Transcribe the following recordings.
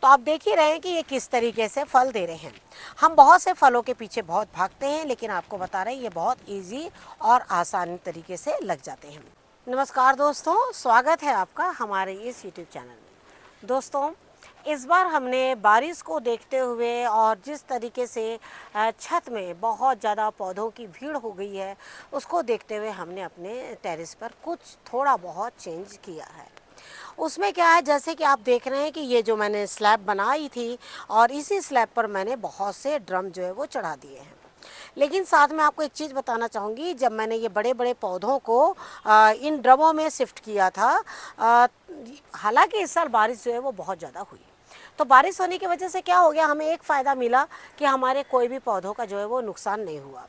तो आप देख ही रहे हैं कि ये किस तरीके से फल दे रहे हैं। हम बहुत से फलों के पीछे बहुत भागते हैं, लेकिन आपको बता रहे हैं ये बहुत ईजी और आसान तरीके से लग जाते हैं। नमस्कार दोस्तों, स्वागत है आपका हमारे इस यूट्यूब चैनल में। दोस्तों, इस बार हमने बारिश को देखते हुए और जिस तरीके से छत में बहुत ज़्यादा पौधों की भीड़ हो गई है, उसको देखते हुए हमने अपने टेरेस पर कुछ थोड़ा बहुत चेंज किया है। उसमें क्या है, जैसे कि आप देख रहे हैं कि ये जो मैंने स्लैब बनाई थी और इसी स्लैब पर मैंने बहुत से ड्रम जो है वो चढ़ा दिए हैं। लेकिन साथ में आपको एक चीज़ बताना चाहूँगी, जब मैंने ये बड़े बड़े पौधों को इन ड्रमों में शिफ्ट किया था, हालांकि इस साल बारिश जो है वो बहुत ज़्यादा हुई। तो बारिश होने की वजह से क्या हो गया, हमें एक फ़ायदा मिला कि हमारे कोई भी पौधों का जो है वो नुकसान नहीं हुआ।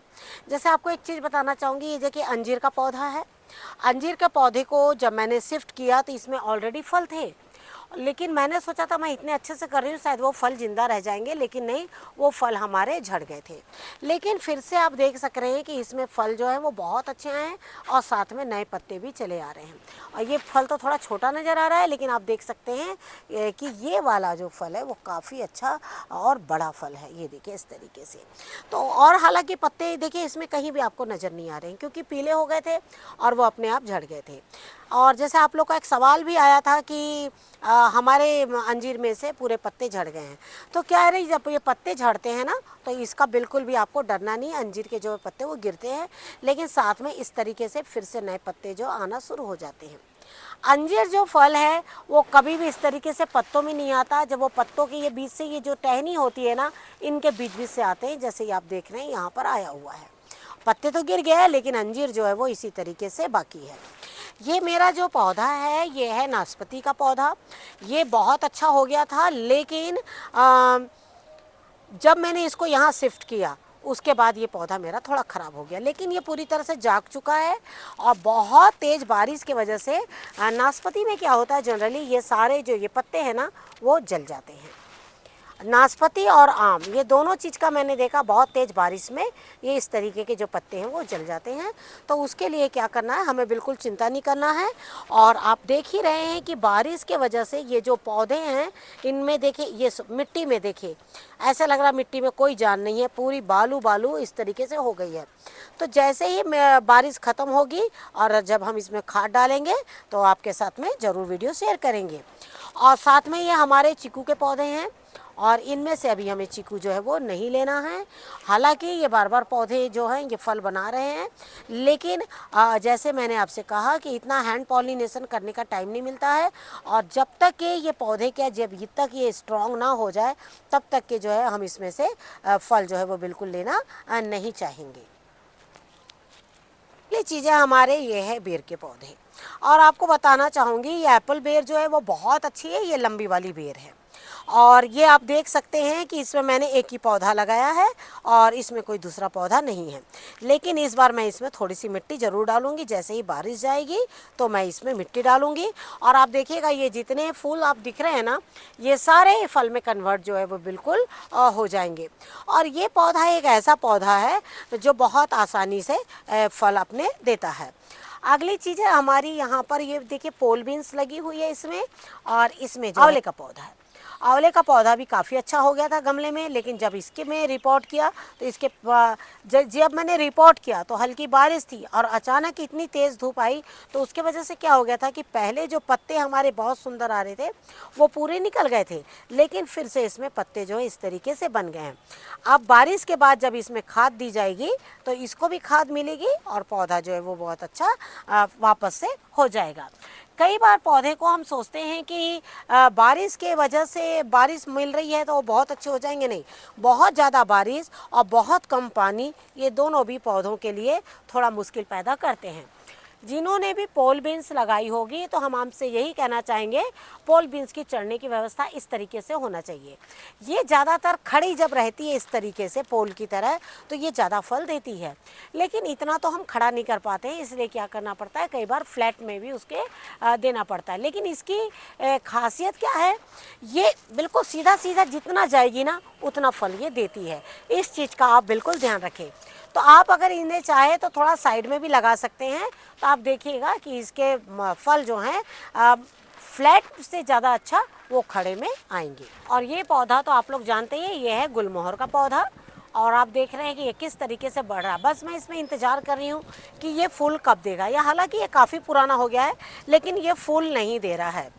जैसे आपको एक चीज़ बताना चाहूँगी, ये देखिए अंजीर का पौधा है। अंजीर के पौधे को जब मैंने शिफ्ट किया तो इसमें ऑलरेडी फल थे, लेकिन मैंने सोचा था मैं इतने अच्छे से कर रही हूँ शायद वो फल जिंदा रह जाएंगे, लेकिन नहीं, वो फल हमारे झड़ गए थे। लेकिन फिर से आप देख सक रहे हैं कि इसमें फल जो है वो बहुत अच्छे आए हैं और साथ में नए पत्ते भी चले आ रहे हैं। और ये फल तो थोड़ा छोटा नज़र आ रहा है, लेकिन आप देख सकते हैं कि ये वाला जो फल है वो काफ़ी अच्छा और बड़ा फल है। ये देखिए इस तरीके से। तो और हालांकि पत्ते देखिए इसमें कहीं भी आपको नज़र नहीं आ रहे हैं, क्योंकि पीले हो गए थे और वो अपने आप झड़ गए थे। और जैसे आप लोग का एक सवाल भी आया था कि हमारे अंजीर में से पूरे पत्ते झड़ गए हैं, तो क्या है रही, जब ये पत्ते झड़ते हैं ना, तो इसका बिल्कुल भी आपको डरना नहीं। अंजीर के जो पत्ते वो गिरते हैं, लेकिन साथ में इस तरीके से फिर से नए पत्ते जो आना शुरू हो जाते हैं। अंजीर जो फल है वो कभी भी इस तरीके से पत्तों में नहीं आता। जब वो पत्तों के ये बीच से ये जो टहनी होती है ना, इनके बीच बीच से आते हैं, जैसे ये आप देख रहे हैं यहाँ पर आया हुआ है। पत्ते तो गिर गए हैं, लेकिन अंजीर जो है वो इसी तरीके से बाकी है। ये मेरा जो पौधा है ये है नाशपाती का पौधा। ये बहुत अच्छा हो गया था, लेकिन जब मैंने इसको यहाँ शिफ्ट किया उसके बाद ये पौधा मेरा थोड़ा ख़राब हो गया, लेकिन ये पूरी तरह से जाग चुका है। और बहुत तेज़ बारिश की वजह से नाशपाती में क्या होता है, जनरली ये सारे जो ये पत्ते हैं ना वो जल जाते हैं। नाशपाती और आम, ये दोनों चीज़ का मैंने देखा, बहुत तेज़ बारिश में ये इस तरीके के जो पत्ते हैं वो जल जाते हैं। तो उसके लिए क्या करना है, हमें बिल्कुल चिंता नहीं करना है। और आप देख ही रहे हैं कि बारिश के वजह से ये जो पौधे हैं इनमें देखिए, ये मिट्टी में देखिए ऐसा लग रहा मिट्टी में कोई जान नहीं है, पूरी बालू बालू इस तरीके से हो गई है। तो जैसे ही बारिश ख़त्म होगी और जब हम इसमें खाद डालेंगे तो आपके साथ में ज़रूर वीडियो शेयर करेंगे। और साथ में ये हमारे चीकू के पौधे हैं और इनमें से अभी हमें चीकू जो है वो नहीं लेना है। हालांकि ये बार बार पौधे जो हैं ये फल बना रहे हैं, लेकिन जैसे मैंने आपसे कहा कि इतना हैंड पॉलिनेशन करने का टाइम नहीं मिलता है। और जब तक कि ये पौधे जब तक ये स्ट्रॉन्ग ना हो जाए तब तक के जो है हम इसमें से फल जो है वो बिल्कुल लेना नहीं चाहेंगे। ये चीज़ें हमारे ये है बेर के पौधे। और आपको बताना चाहूँगी ये एप्पल बेर जो है वो बहुत अच्छी है, ये लंबी वाली बेर है। और ये आप देख सकते हैं कि इसमें मैंने एक ही पौधा लगाया है और इसमें कोई दूसरा पौधा नहीं है। लेकिन इस बार मैं इसमें थोड़ी सी मिट्टी ज़रूर डालूंगी, जैसे ही बारिश जाएगी तो मैं इसमें मिट्टी डालूंगी। और आप देखिएगा ये जितने फूल आप दिख रहे हैं ना, ये सारे फल में कन्वर्ट जो है वो बिल्कुल हो जाएंगे। और ये पौधा एक ऐसा पौधा है जो बहुत आसानी से फल अपने देता है। अगली चीज़ है हमारी यहाँ पर, ये देखिए पोल बीन्स लगी हुई है इसमें, और इसमें आंवले का पौधा है। आंवले का पौधा भी काफ़ी अच्छा हो गया था गमले में, लेकिन जब इसके में रिपोर्ट किया तो इसके जब मैंने रिपोर्ट किया तो हल्की बारिश थी और अचानक इतनी तेज़ धूप आई, तो उसके वजह से क्या हो गया था कि पहले जो पत्ते हमारे बहुत सुंदर आ रहे थे वो पूरे निकल गए थे, लेकिन फिर से इसमें पत्ते जो है इस तरीके से बन गए हैं। अब बारिश के बाद जब इसमें खाद दी जाएगी तो इसको भी खाद मिलेगी और पौधा जो है वो बहुत अच्छा वापस से हो जाएगा। कई बार पौधे को हम सोचते हैं कि बारिश के वजह से बारिश मिल रही है तो वो बहुत अच्छे हो जाएंगे, नहीं। बहुत ज़्यादा बारिश और बहुत कम पानी, ये दोनों भी पौधों के लिए थोड़ा मुश्किल पैदा करते हैं। जिन्होंने भी पोल बीन्स लगाई होगी तो हम आपसे यही कहना चाहेंगे, पोल बीन्स की चढ़ने की व्यवस्था इस तरीके से होना चाहिए। ये ज़्यादातर खड़ी जब रहती है इस तरीके से पोल की तरह तो ये ज़्यादा फल देती है, लेकिन इतना तो हम खड़ा नहीं कर पाते हैं, इसलिए क्या करना पड़ता है, कई बार फ्लैट में भी उसके देना पड़ता है। लेकिन इसकी खासियत क्या है, ये बिल्कुल सीधा सीधा जितना जाएगी ना उतना फल ये देती है। इस चीज़ का आप बिल्कुल ध्यान रखें। तो आप अगर इन्हें चाहे तो थोड़ा साइड में भी लगा सकते हैं, तो आप देखिएगा कि इसके फल जो हैं फ्लैट से ज़्यादा अच्छा वो खड़े में आएंगे। और ये पौधा तो आप लोग जानते हैं, ये है गुलमोहर का पौधा, और आप देख रहे हैं कि ये किस तरीके से बढ़ रहा है। बस मैं इसमें इंतज़ार कर रही हूँ कि ये फूल कब देगा। या हालांकि ये काफ़ी पुराना हो गया है, लेकिन ये फूल नहीं दे रहा है।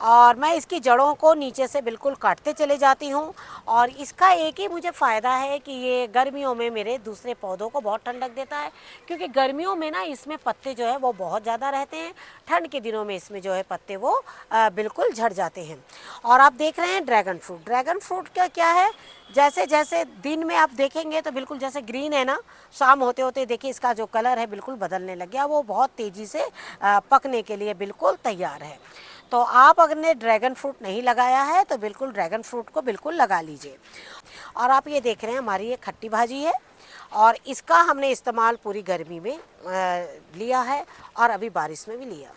और मैं इसकी जड़ों को नीचे से बिल्कुल काटते चले जाती हूँ। और इसका एक ही मुझे फ़ायदा है कि ये गर्मियों में मेरे दूसरे पौधों को बहुत ठंडक देता है, क्योंकि गर्मियों में ना इसमें पत्ते जो है वो बहुत ज़्यादा रहते हैं। ठंड के दिनों में इसमें जो है पत्ते वो बिल्कुल झड़ जाते हैं। और आप देख रहे हैं ड्रैगन फ्रूट। ड्रैगन फ्रूट का क्या है, जैसे जैसे दिन में आप देखेंगे तो बिल्कुल जैसे ग्रीन है ना, शाम होते होते देखिए इसका जो कलर है बिल्कुल बदलने लग गया। वो बहुत तेज़ी से पकने के लिए बिल्कुल तैयार है। तो आप अगर ने ड्रैगन फ्रूट नहीं लगाया है तो बिल्कुल ड्रैगन फ्रूट को बिल्कुल लगा लीजिए। और आप ये देख रहे हैं हमारी ये खट्टी भाजी है, और इसका हमने इस्तेमाल पूरी गर्मी में लिया है, और अभी बारिश में भी लिया।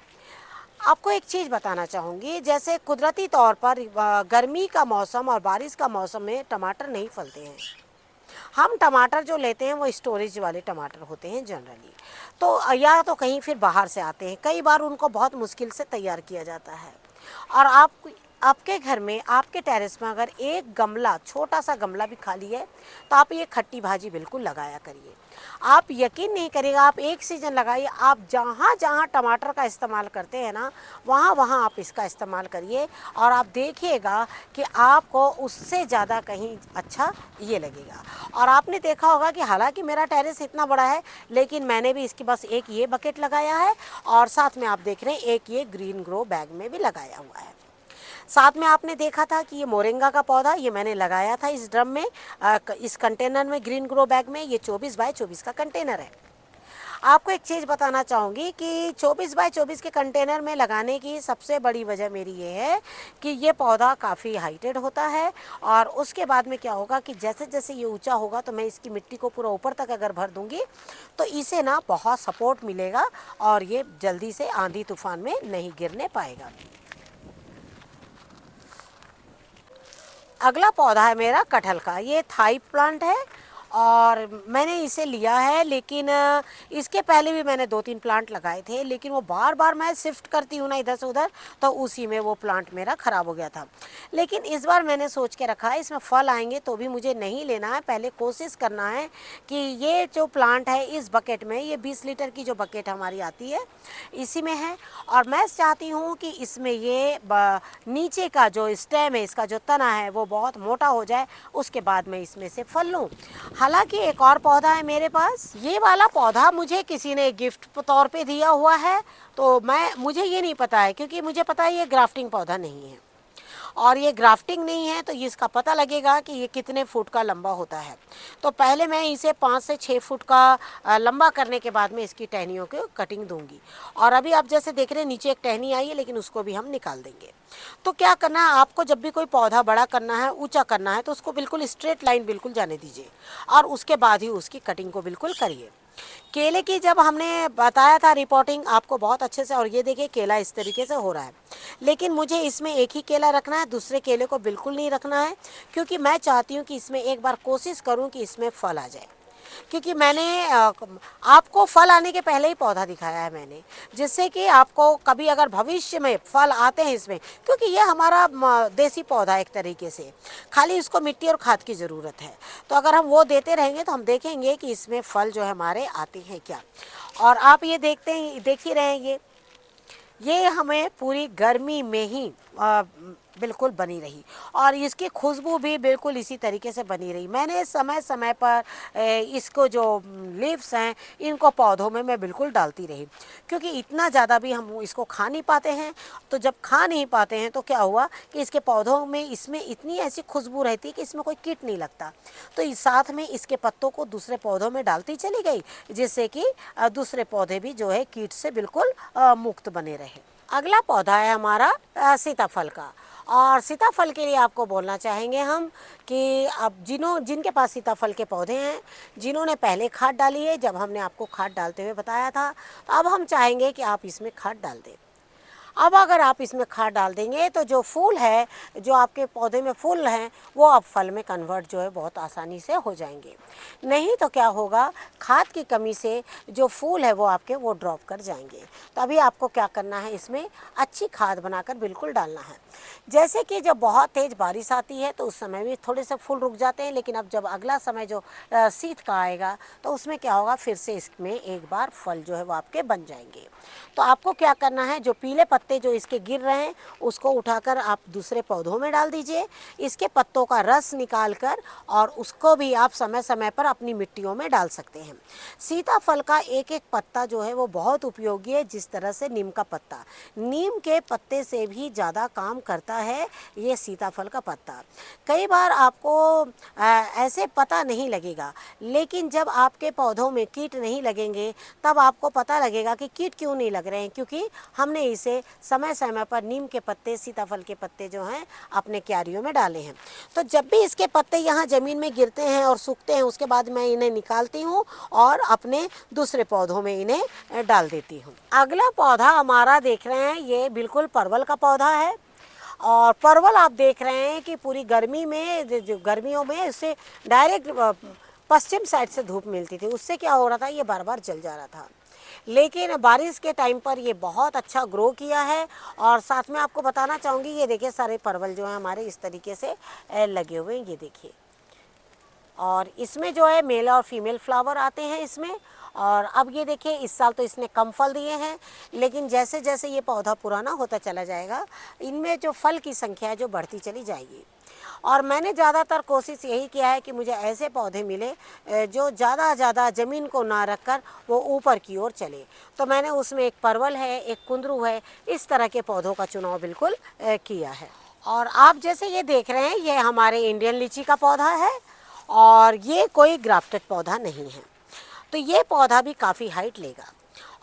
आपको एक चीज़ बताना चाहूँगी, जैसे कुदरती तौर पर गर्मी का मौसम और बारिश का मौसम में टमाटर नहीं फलते हैं। हम टमाटर जो लेते हैं वो स्टोरेज वाले टमाटर होते हैं जनरली, तो या तो कहीं फिर बाहर से आते हैं, कई बार उनको बहुत मुश्किल से तैयार किया जाता है। और आपके घर में, आपके टेरेस में अगर एक गमला, छोटा सा गमला भी खाली है, तो आप ये खट्टी भाजी बिल्कुल लगाया करिए। आप यकीन नहीं करिएगा, आप एक सीज़न लगाइए, आप जहाँ जहाँ टमाटर का इस्तेमाल करते हैं ना, वहाँ वहाँ आप इसका इस्तेमाल करिए, और आप देखिएगा कि आपको उससे ज़्यादा कहीं अच्छा ये लगेगा। और आपने देखा होगा कि हालांकि मेरा टेरेस इतना बड़ा है, लेकिन मैंने भी इसकी बस एक ये बकेट लगाया है, और साथ में आप देख रहे हैं एक ये ग्रीन ग्रो बैग में भी लगाया हुआ है। साथ में आपने देखा था कि ये मोरिंगा का पौधा ये मैंने लगाया था इस ड्रम में, इस कंटेनर में, ग्रीन ग्रो बैग में। ये 24 बाय 24 का कंटेनर है। आपको एक चीज़ बताना चाहूँगी कि 24 बाय 24 के कंटेनर में लगाने की सबसे बड़ी वजह मेरी ये है कि ये पौधा काफ़ी हाइटेड होता है, और उसके बाद में क्या होगा कि जैसे जैसे ये ऊंचा होगा तो मैं इसकी मिट्टी को पूरा ऊपर तक अगर भर दूँगी तो इसे ना बहुत सपोर्ट मिलेगा, और ये जल्दी से आंधी तूफान में नहीं गिरने पाएगा। अगला पौधा है मेरा कटहल का। ये थाई प्लांट है, और मैंने इसे लिया है, लेकिन इसके पहले भी मैंने 2-3 प्लांट लगाए थे, लेकिन वो बार बार मैं शिफ्ट करती हूँ ना इधर से उधर, तो उसी में वो प्लांट मेरा ख़राब हो गया था। लेकिन इस बार मैंने सोच के रखा है इसमें फल आएंगे तो भी मुझे नहीं लेना है, पहले कोशिश करना है कि ये जो प्लांट है इस बकेट में, ये 20 लीटर की जो बकेट हमारी आती है इसी में है, और मैं चाहती हूँ कि इसमें ये नीचे का जो स्टेम है, इसका जो तना है वो बहुत मोटा हो जाए, उसके बाद मैं इसमें से फल लूँ। हालांकि एक और पौधा है मेरे पास, ये वाला पौधा मुझे किसी ने गिफ्ट तौर पे दिया हुआ है, तो मुझे ये नहीं पता है, क्योंकि मुझे पता है ये ग्राफ्टिंग पौधा नहीं है, और ये ग्राफ्टिंग नहीं है तो इसका पता लगेगा कि ये कितने फुट का लंबा होता है। तो पहले मैं इसे 5 से 6 फुट का लंबा करने के बाद में इसकी टहनियों को कटिंग दूंगी। और अभी आप जैसे देख रहे हैं नीचे एक टहनी आई है, लेकिन उसको भी हम निकाल देंगे। तो क्या करना है आपको, जब भी कोई पौधा बड़ा करना है, ऊंचा करना है, तो उसको बिल्कुल स्ट्रेट लाइन बिल्कुल जाने दीजिए, और उसके बाद ही उसकी कटिंग को बिल्कुल करिए। केले की जब हमने बताया था रिपोर्टिंग आपको बहुत अच्छे से, और ये देखिए केला इस तरीके से हो रहा है, लेकिन मुझे इसमें एक ही केला रखना है, दूसरे केले को बिल्कुल नहीं रखना है, क्योंकि मैं चाहती हूँ कि इसमें एक बार कोशिश करूँ कि इसमें फल आ जाए। क्योंकि मैंने आपको फल आने के पहले ही पौधा दिखाया है मैंने, जिससे कि आपको कभी अगर भविष्य में फल आते हैं इसमें, क्योंकि ये हमारा देसी पौधा है एक तरीके से, खाली इसको मिट्टी और खाद की ज़रूरत है। तो अगर हम वो देते रहेंगे तो हम देखेंगे कि इसमें फल जो है हमारे आते हैं क्या। और आप ये देख ही रहे हैं, ये हमें पूरी गर्मी में ही बिल्कुल बनी रही, और इसकी खुशबू भी बिल्कुल इसी तरीके से बनी रही। मैंने समय समय पर इसको जो लीव्स हैं इनको पौधों में मैं बिल्कुल डालती रही, क्योंकि इतना ज़्यादा भी हम इसको खा नहीं पाते हैं। तो जब खा नहीं पाते हैं तो क्या हुआ कि इसके पौधों में, इसमें इतनी ऐसी खुशबू रहती है कि इसमें कोई कीट नहीं लगता। तो इस साथ में इसके पत्तों को दूसरे पौधों में डालती चली गई, जिससे कि दूसरे पौधे भी जो है कीट से बिल्कुल मुक्त बने रहे। अगला पौधा है हमारा सीताफल का, और सीताफल के लिए आपको बोलना चाहेंगे हम कि अब जिनके पास सीताफल के पौधे हैं, जिन्होंने पहले खाद डाली है, जब हमने आपको खाद डालते हुए बताया था, तो अब हम चाहेंगे कि आप इसमें खाद डाल दें। अब अगर आप इसमें खाद डाल देंगे तो जो फूल है, जो आपके पौधे में फूल हैं, वो अब फल में कन्वर्ट जो है बहुत आसानी से हो जाएंगे। नहीं तो क्या होगा, खाद की कमी से जो फूल है वो आपके वो ड्रॉप कर जाएंगे। तो अभी आपको क्या करना है, इसमें अच्छी खाद बनाकर बिल्कुल डालना है। जैसे कि जब बहुत तेज़ बारिश आती है तो उस समय भी थोड़े से फूल रुक जाते हैं, लेकिन अब जब अगला समय जो शीत का आएगा तो उसमें क्या होगा, फिर से इसमें एक बार फल जो है वो आपके बन जाएंगे। तो आपको क्या करना है, जो पीले पत्ते जो इसके गिर रहे हैं उसको उठाकर आप दूसरे पौधों में डाल दीजिए। इसके पत्तों का रस निकाल कर और उसको भी आप समय समय पर अपनी मिट्टियों में डाल सकते हैं। सीताफल का एक एक पत्ता जो है वो बहुत उपयोगी है, जिस तरह से नीम का पत्ता, नीम के पत्ते से भी ज़्यादा काम करता है ये सीताफल का पत्ता। कई बार आपको ऐसे पता नहीं लगेगा, लेकिन जब आपके पौधों में कीट नहीं लगेंगे तब आपको पता लगेगा कि कीट क्यों नहीं लग रहे हैं, क्योंकि हमने इसे समय समय पर नीम के पत्ते, सीताफल के पत्ते जो हैं अपने क्यारियों में डाले हैं। तो जब भी इसके पत्ते यहाँ ज़मीन में गिरते हैं और सूखते हैं, उसके बाद मैं इन्हें निकालती हूँ और अपने दूसरे पौधों में इन्हें डाल देती हूँ। अगला पौधा हमारा देख रहे हैं, ये बिल्कुल परवल का पौधा है। और परवल आप देख रहे हैं कि पूरी गर्मी में, जो गर्मियों में इससे डायरेक्ट पश्चिम साइड से धूप मिलती थी, उससे क्या हो रहा था, ये बार बार जल जा रहा था। लेकिन बारिश के टाइम पर ये बहुत अच्छा ग्रो किया है। और साथ में आपको बताना चाहूँगी, ये देखिए सारे परवल जो हैं हमारे इस तरीके से लगे हुए हैं, ये देखिए। और इसमें जो है मेल और फीमेल फ्लावर आते हैं इसमें। और अब ये देखिए, इस साल तो इसने कम फल दिए हैं, लेकिन जैसे जैसे ये पौधा पुराना होता चला जाएगा, इनमें जो फल की संख्या है जो बढ़ती चली जाएगी। और मैंने ज़्यादातर कोशिश यही किया है कि मुझे ऐसे पौधे मिले जो ज़्यादा ज़मीन को ना रखकर वो ऊपर की ओर चले। तो मैंने उसमें एक परवल है, एक कुंदरू है, इस तरह के पौधों का चुनाव बिल्कुल किया है। और आप जैसे ये देख रहे हैं, ये हमारे इंडियन लीची का पौधा है और ये कोई ग्राफ्टेड पौधा नहीं है। तो ये पौधा भी काफ़ी हाइट लेगा।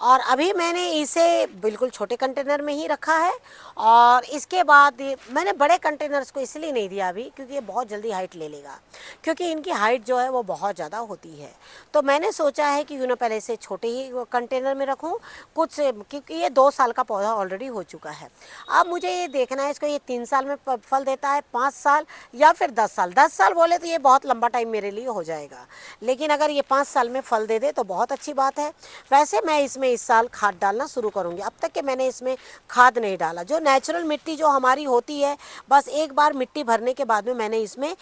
और अभी मैंने इसे बिल्कुल छोटे कंटेनर में ही रखा है। और इसके बाद मैंने बड़े कंटेनर्स को इसलिए नहीं दिया अभी, क्योंकि ये बहुत जल्दी हाइट ले लेगा, क्योंकि इनकी हाइट जो है वो बहुत ज़्यादा होती है। तो मैंने सोचा है कि क्यों पहले इसे छोटे ही कंटेनर में रखूँ कुछ, क्योंकि ये 2 साल का पौधा ऑलरेडी हो चुका है। अब मुझे ये देखना है इसको, ये 3 साल में फल देता है, 5 साल या फिर 10 साल। 10 साल बोले तो ये बहुत लंबा टाइम मेरे लिए हो जाएगा, लेकिन अगर ये 5 साल में फल दे दे तो बहुत अच्छी बात है। वैसे मैं इसमें इस साल खाद डालना शुरू करूंगी। अब तक के मैंने इसमें खाद नहीं डाला। जो नेचुरल मिट्टी जो हमारी होती है, बस एक बार मिट्टी भरने के बाद में मैंने इसमें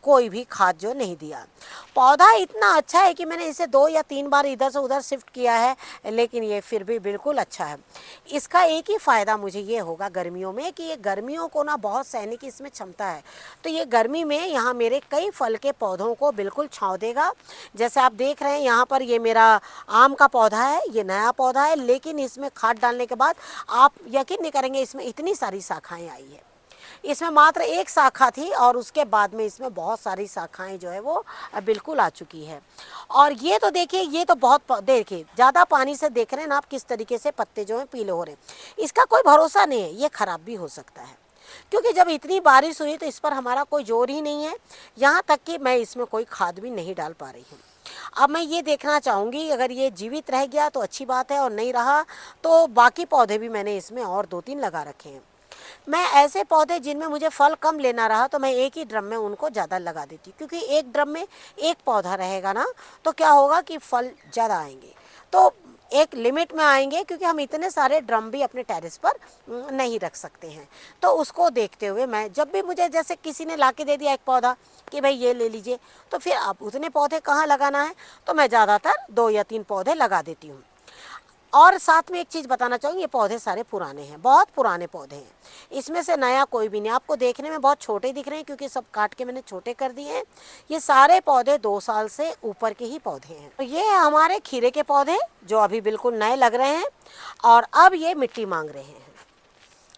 कोई भी खाद जो नहीं दिया। पौधा इतना अच्छा है कि मैंने इसे 2 या 3 बार इधर से उधर शिफ्ट किया है, लेकिन ये फिर भी बिल्कुल अच्छा है। इसका एक ही फ़ायदा मुझे ये होगा गर्मियों में, कि ये गर्मियों को ना बहुत सहने की इसमें क्षमता है। तो ये गर्मी में यहाँ मेरे कई फल के पौधों को बिल्कुल छाँव देगा। जैसे आप देख रहे हैं यहाँ पर, ये मेरा आम का पौधा है, ये नया पौधा है, लेकिन इसमें खाद डालने के बाद आप यकीन नहीं करेंगे इसमें इतनी सारी शाखाएं आई है। इसमें मात्र एक शाखा थी और उसके बाद में इसमें बहुत सारी शाखाएं जो है वो बिल्कुल आ चुकी है। और ये तो देखिए, ये तो बहुत, देखिए ज़्यादा पानी से देख रहे हैं ना आप किस तरीके से पत्ते जो हैं पीले हो रहे हैं। इसका कोई भरोसा नहीं है, ये ख़राब भी हो सकता है, क्योंकि जब इतनी बारिश हुई तो इस पर हमारा कोई जोर ही नहीं है। यहाँ तक कि मैं इसमें कोई खाद भी नहीं डाल पा रही हूँ। अब मैं ये देखना चाहूँगी, अगर ये जीवित रह गया तो अच्छी बात है, और नहीं रहा तो बाकी पौधे भी मैंने इसमें और 2-3 लगा रखे हैं। मैं ऐसे पौधे जिनमें मुझे फल कम लेना रहा तो मैं एक ही ड्रम में उनको ज़्यादा लगा देती, क्योंकि एक ड्रम में एक पौधा रहेगा ना, तो क्या होगा कि फल ज़्यादा आएंगे। तो एक लिमिट में आएंगे, क्योंकि हम इतने सारे ड्रम भी अपने टेरेस पर नहीं रख सकते हैं। तो उसको देखते हुए मैं, जब भी मुझे जैसे किसी ने ला के दे दिया एक पौधा कि भाई ये ले लीजिए, तो फिर अब उतने पौधे कहाँ लगाना है, तो मैं ज़्यादातर 2 या 3 पौधे लगा देती हूँ। और साथ में एक चीज़ बताना चाहूँगी, ये पौधे सारे पुराने हैं, बहुत पुराने पौधे हैं, इसमें से नया कोई भी नहीं। आपको देखने में बहुत छोटे दिख रहे हैं, क्योंकि सब काट के मैंने छोटे कर दिए हैं। ये सारे पौधे 2 साल से ऊपर के ही पौधे हैं। तो ये है हमारे खीरे के पौधे जो अभी बिल्कुल नए लग रहे हैं, और अब ये मिट्टी मांग रहे हैं।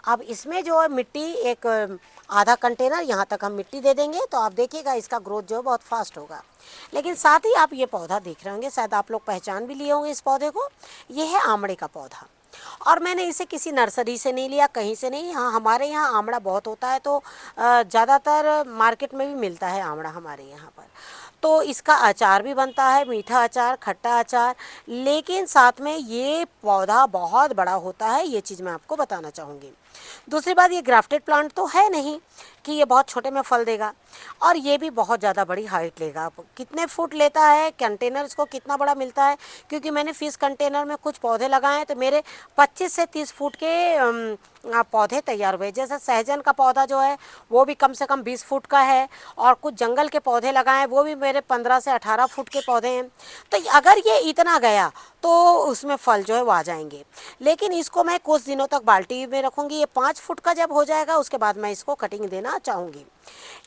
अब इसमें जो है मिट्टी, एक आधा कंटेनर यहाँ तक हम मिट्टी दे देंगे, तो आप देखिएगा इसका ग्रोथ जो है बहुत फास्ट होगा। लेकिन साथ ही आप ये पौधा देख रहे होंगे, शायद आप लोग पहचान भी लिए होंगे इस पौधे को, ये है आमड़े का पौधा। और मैंने इसे किसी नर्सरी से नहीं लिया, कहीं से नहीं। हाँ, हमारे यहाँ आमड़ा बहुत होता है, तो ज़्यादातर मार्केट में भी मिलता है आमड़ा हमारे यहाँ पर। तो इसका अचार भी बनता है, मीठा अचार, खट्टा अचार। लेकिन साथ में ये पौधा बहुत बड़ा होता है, ये चीज़ मैं आपको बताना चाहूँगी। दूसरी बात, ये ग्राफ्टेड प्लांट तो है नहीं कि ये बहुत छोटे में फल देगा, और ये भी बहुत ज़्यादा बड़ी हाइट लेगा। कितने फुट लेता है, कंटेनर इसको कितना बड़ा मिलता है, क्योंकि मैंने फिश कंटेनर में कुछ पौधे लगाए हैं तो मेरे 25 से 30 फुट के पौधे तैयार हुए। जैसे सहजन का पौधा जो है वो भी कम से कम 20 फुट का है, और कुछ जंगल के पौधे लगाए हैं वो भी मेरे 15 से 18 फुट के पौधे हैं। तो अगर ये इतना गया तो उसमें फल जो है वो आ जाएंगे। लेकिन इसको मैं कुछ दिनों तक बाल्टी में रखूँगी। ये 5 फुट का जब हो जाएगा उसके बाद मैं इसको कटिंग देना चाहूँगी।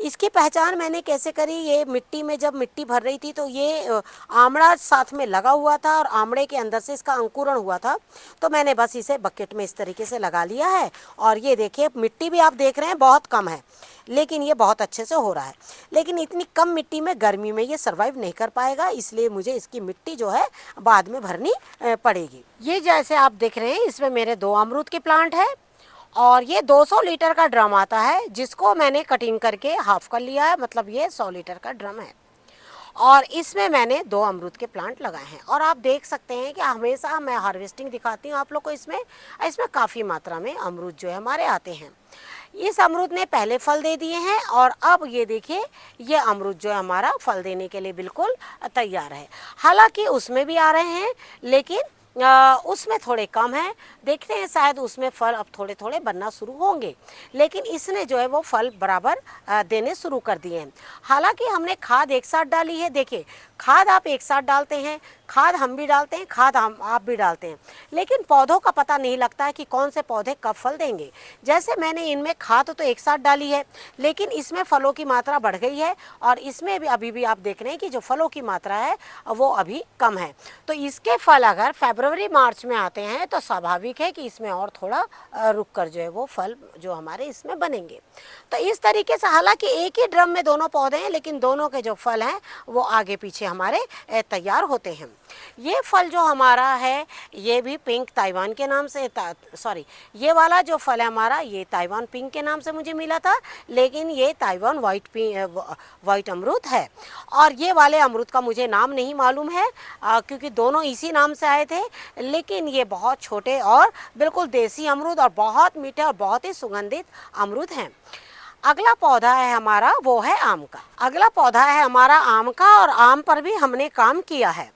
इसकी पहचान मैंने कैसे करी, ये मिट्टी में जब मिट्टी भर रही थी तो ये आमड़ा साथ में लगा हुआ था, और आमड़े के अंदर से इसका अंकुरण हुआ था। तो मैंने बस इसे बकेट में इस तरीके से लगा लिया है, और ये देखिए मिट्टी भी आप देख रहे हैं बहुत कम है, लेकिन ये बहुत अच्छे से हो रहा है। लेकिन इतनी कम मिट्टी में गर्मी में ये सर्वाइव नहीं कर पाएगा, इसलिए मुझे इसकी मिट्टी जो है बाद में भरनी पड़ेगी। ये जैसे आप देख रहे हैं इसमें मेरे 2 अमरूद के प्लांट है, और ये 200 लीटर का ड्रम आता है जिसको मैंने कटिंग करके हाफ कर लिया है, मतलब ये 100 लीटर का ड्रम है। और इसमें मैंने 2 अमरूद के प्लांट लगाए हैं, और आप देख सकते हैं कि हमेशा मैं हार्वेस्टिंग दिखाती हूँ आप लोग को। इसमें काफ़ी मात्रा में अमरूद जो है हमारे आते हैं। इस अमरूद ने पहले फल दे दिए हैं, और अब ये देखिए ये अमरूद जो है हमारा फल देने के लिए बिल्कुल तैयार है। हालांकि उसमें भी आ रहे हैं, लेकिन उसमें थोड़े कम हैं। देखते हैं शायद उसमें फल अब थोड़े थोड़े बनना शुरू होंगे, लेकिन इसने जो है वो फल बराबर देने शुरू कर दिए हैं। हालांकि हमने खाद एक साथ डाली है। देखिए, खाद आप एक साथ डालते हैं, खाद हम भी डालते हैं, खाद आप भी डालते हैं, लेकिन पौधों का पता नहीं लगता है कि कौन से पौधे कब फल देंगे। जैसे मैंने इनमें खाद तो एक साथ डाली है, लेकिन इसमें फलों की मात्रा बढ़ गई है, और इसमें भी अभी भी आप देख रहे हैं कि जो फलों की मात्रा है वो अभी कम है। तो इसके फल अगर फरवरी मार्च में आते हैं तो स्वाभाविक है कि इसमें और थोड़ा रुक कर जो है वो फल जो हमारे इसमें बनेंगे। तो इस तरीके से, हालांकि एक ही ड्रम में दोनों पौधे हैं, लेकिन दोनों के जो फल हैं वो आगे पीछे हमारे तैयार होते हैं। ये फल जो हमारा है ये भी पिंक ताइवान के नाम से, ये वाला जो फल है हमारा ये ताइवान पिंक के नाम से मुझे मिला था, लेकिन ये ताइवान वाइट अमरूद है। और ये वाले अमरूद का मुझे नाम नहीं मालूम है, क्योंकि दोनों इसी नाम से आए थे। लेकिन ये बहुत छोटे और बिल्कुल देसी अमरूद, और बहुत मीठे और बहुत ही सुगंधित अमरूद हैं। अगला पौधा है हमारा वो है आम का। अगला पौधा है हमारा आम का, और आम पर भी हमने काम किया है।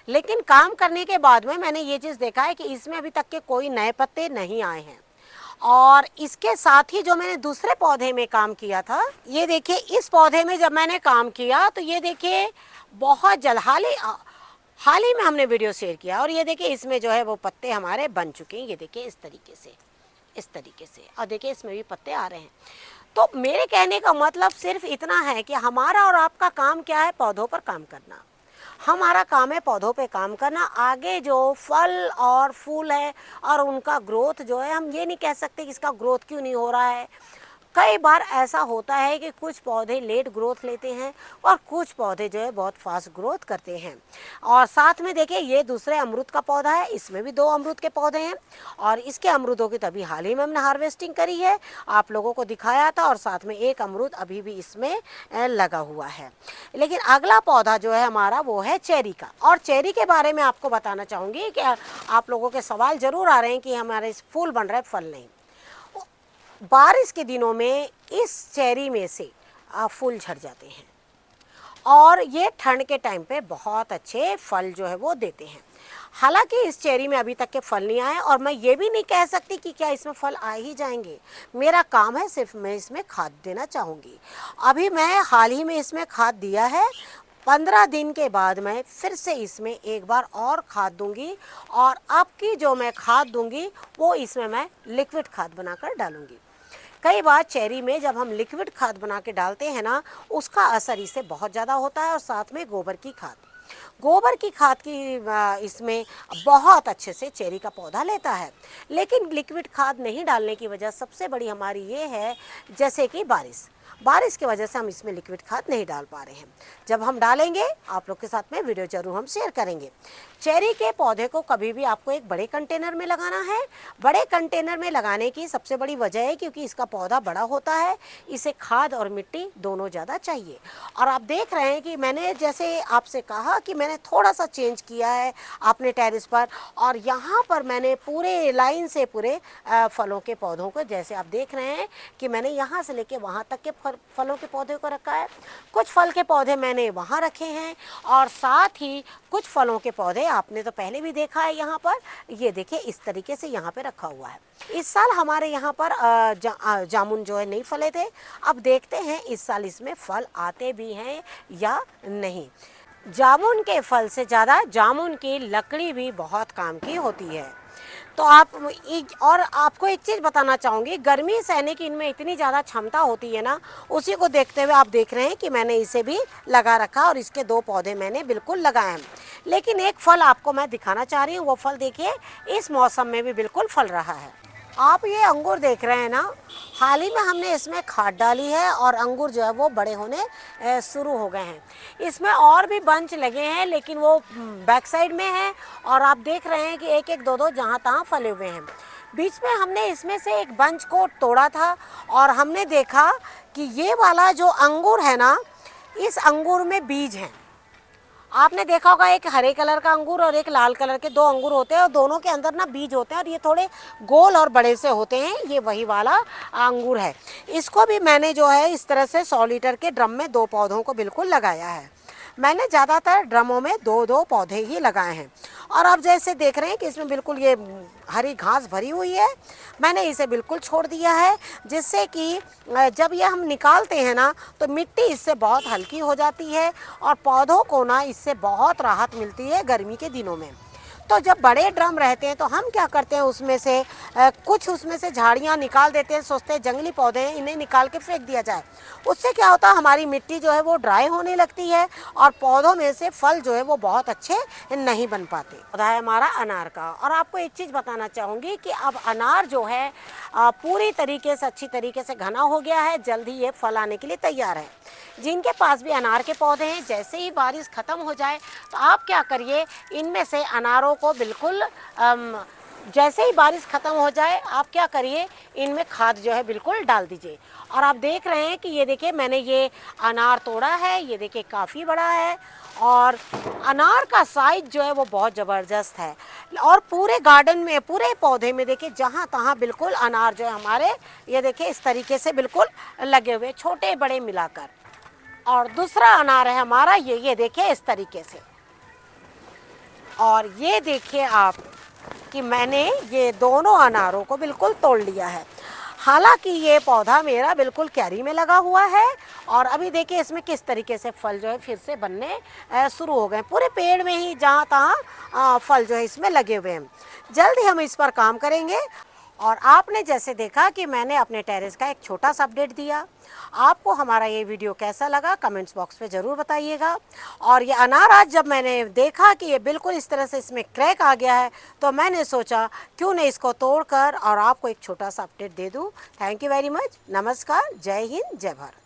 लेकिन काम करने के बाद में मैंने ये चीज़ देखा है कि इसमें अभी तक के कोई नए पत्ते नहीं आए हैं। और इसके साथ ही जो मैंने दूसरे पौधे में काम किया था, ये देखिए इस पौधे में जब मैंने काम किया तो ये देखिए बहुत जल्द हाल ही में हमने वीडियो शेयर किया, और ये देखिए इसमें जो है वो पत्ते हमारे बन चुके हैं। ये देखिए इस तरीके से, और देखिए इसमें भी पत्ते आ रहे हैं। तो मेरे कहने का मतलब सिर्फ इतना है कि हमारा और आपका काम क्या है, पौधों पर काम करना। हमारा काम है पौधों पे काम करना। आगे जो फल और फूल है और उनका ग्रोथ जो है, हम ये नहीं कह सकते कि इसका ग्रोथ क्यों नहीं हो रहा है। कई बार ऐसा होता है कि कुछ पौधे लेट ग्रोथ लेते हैं और कुछ पौधे जो है बहुत फास्ट ग्रोथ करते हैं। और साथ में देखिए ये दूसरे अमरूद का पौधा है, इसमें भी 2 अमरूद के पौधे हैं, और इसके अमरूदों की तभी हाल ही में हमने हार्वेस्टिंग करी है, आप लोगों को दिखाया था। और साथ में एक अमरूद अभी भी इसमें लगा हुआ है। लेकिन अगला पौधा जो है हमारा वो है चेरी का। और चेरी के बारे में आपको बताना चाहूँगी कि आप लोगों के सवाल ज़रूर आ रहे हैं कि हमारे फूल बन रहा है, फल नहीं। बारिश के दिनों में इस चेरी में से फूल झड़ जाते हैं, और ये ठंड के टाइम पे बहुत अच्छे फल जो है वो देते हैं। हालांकि इस चेरी में अभी तक के फल नहीं आए, और मैं ये भी नहीं कह सकती कि क्या इसमें फल आ ही जाएंगे। मेरा काम है सिर्फ मैं इसमें खाद देना चाहूँगी। अभी मैं हाल ही में इसमें खाद दिया है, 15 दिन के बाद मैं फिर से इसमें एक बार और खाद दूंगी, और अब की जो मैं खाद दूंगी वो इसमें मैं लिक्विड खाद बनाकर डालूंगी। कई बार चेरी में जब हम लिक्विड खाद बना के डालते हैं ना, उसका असर इससे बहुत ज़्यादा होता है। और साथ में गोबर की खाद की इसमें बहुत अच्छे से चेरी का पौधा लेता है। लेकिन लिक्विड खाद नहीं डालने की वजह सबसे बड़ी हमारी ये है, जैसे कि बारिश। बारिश की वजह से हम इसमें लिक्विड खाद नहीं डाल पा रहे हैं। जब हम डालेंगे आप लोग के साथ में वीडियो जरूर हम शेयर करेंगे। चेरी के पौधे को कभी भी आपको एक बड़े कंटेनर में लगाना है। बड़े कंटेनर में लगाने की सबसे बड़ी वजह है क्योंकि इसका पौधा बड़ा होता है, इसे खाद और मिट्टी दोनों ज़्यादा चाहिए। और आप देख रहे हैं कि मैंने जैसे आपसे कहा कि मैंने थोड़ा सा चेंज किया है अपने टेरेस पर, और यहाँ पर मैंने पूरे लाइन से पूरे फलों के पौधों को, जैसे आप देख रहे हैं कि मैंने यहाँ से लेके वहाँ तक के फलों के पौधे को रखा है। कुछ फल के पौधे मैंने वहाँ रखे हैं और साथ ही कुछ फलों के पौधे आपने तो पहले भी देखा है यहाँ पर, ये देखिए इस तरीके से यहाँ पे रखा हुआ है। इस साल हमारे यहाँ पर जामुन जो है नहीं फले थे। अब देखते हैं इस साल इसमें फल आते भी हैं या नहीं। जामुन के फल से ज़्यादा जामुन की लकड़ी भी बहुत काम की होती है। तो और आपको एक चीज़ बताना चाहूँगी, गर्मी सहने की इनमें इतनी ज़्यादा क्षमता होती है ना, उसी को देखते हुए आप देख रहे हैं कि मैंने इसे भी लगा रखा और इसके 2 पौधे मैंने बिल्कुल लगाए हैं। लेकिन एक फल आपको मैं दिखाना चाह रही हूँ, वो फल देखिए इस मौसम में भी बिल्कुल फल रहा है। आप ये अंगूर देख रहे हैं ना, हाल ही में हमने इसमें खाद डाली है और अंगूर जो है वो बड़े होने शुरू हो गए हैं। इसमें और भी बंच लगे हैं लेकिन वो बैक साइड में है और आप देख रहे हैं कि एक एक दो दो जहाँ तहाँ फले हुए हैं। बीच में हमने इसमें से एक बंच को तोड़ा था और हमने देखा कि ये वाला जो अंगूर है ना, इस अंगूर में बीज हैं। आपने देखा होगा एक हरे कलर का अंगूर और एक लाल कलर के 2 अंगूर होते हैं और दोनों के अंदर ना बीज होते हैं और ये थोड़े गोल और बड़े से होते हैं। ये वही वाला अंगूर है। इसको भी मैंने जो है इस तरह से 100 लीटर के ड्रम में 2 पौधों को बिल्कुल लगाया है। मैंने ज़्यादातर ड्रमों में 2-2 पौधे ही लगाए हैं और अब जैसे देख रहे हैं कि इसमें बिल्कुल ये हरी घास भरी हुई है। मैंने इसे बिल्कुल छोड़ दिया है जिससे कि जब ये हम निकालते हैं ना तो मिट्टी इससे बहुत हल्की हो जाती है और पौधों को ना इससे बहुत राहत मिलती है गर्मी के दिनों में। तो जब बड़े ड्रम रहते हैं तो हम क्या करते हैं, उसमें से कुछ उसमें से झाड़ियाँ निकाल देते हैं, सोचते हैं जंगली पौधे हैं इन्हें निकाल के फेंक दिया जाए। उससे क्या होता है, हमारी मिट्टी जो है वो ड्राई होने लगती है और पौधों में से फल जो है वो बहुत अच्छे नहीं बन पाते। पौधा है हमारा अनार का। और आपको एक चीज़ बताना चाहूँगी कि अब अनार जो है पूरी तरीके से अच्छी तरीके से घना हो गया है, जल्द ही ये फल आने के लिए तैयार है। जिनके पास भी अनार के पौधे हैं, जैसे ही बारिश ख़त्म हो जाए तो आप क्या करिए, इनमें से अनारों को बिल्कुल जैसे ही बारिश ख़त्म हो जाए आप क्या करिए, इनमें खाद जो है बिल्कुल डाल दीजिए। और आप देख रहे हैं कि ये देखिए मैंने ये अनार तोड़ा है, ये देखिए काफ़ी बड़ा है और अनार का साइज जो है वो बहुत ज़बरदस्त है। और पूरे गार्डन में, पूरे पौधे में देखिए जहाँ तहाँ बिल्कुल अनार जो है हमारे, ये देखिए इस तरीके से बिल्कुल लगे हुए, छोटे बड़े मिलाकर। और दूसरा अनार है हमारा ये देखिए इस तरीके से। और ये देखिए आप कि मैंने ये दोनों अनारों को बिल्कुल तोड़ लिया है। हालांकि ये पौधा मेरा बिल्कुल क्यारी में लगा हुआ है और अभी देखिए इसमें किस तरीके से फल जो है फिर से बनने शुरू हो गए। पूरे पेड़ में ही जहाँ तहाँ फल जो है इसमें लगे हुए हैं। जल्द ही हम इस पर काम करेंगे। और आपने जैसे देखा कि मैंने अपने टेरेस का एक छोटा सा अपडेट दिया। आपको हमारा ये वीडियो कैसा लगा कमेंट्स बॉक्स में ज़रूर बताइएगा। और ये अनार आज जब मैंने देखा कि ये बिल्कुल इस तरह से इसमें क्रैक आ गया है तो मैंने सोचा क्यों नहीं इसको तोड़कर और आपको एक छोटा सा अपडेट दे दूँ। Thank you very much. नमस्कार, जय हिंद, जय भारत।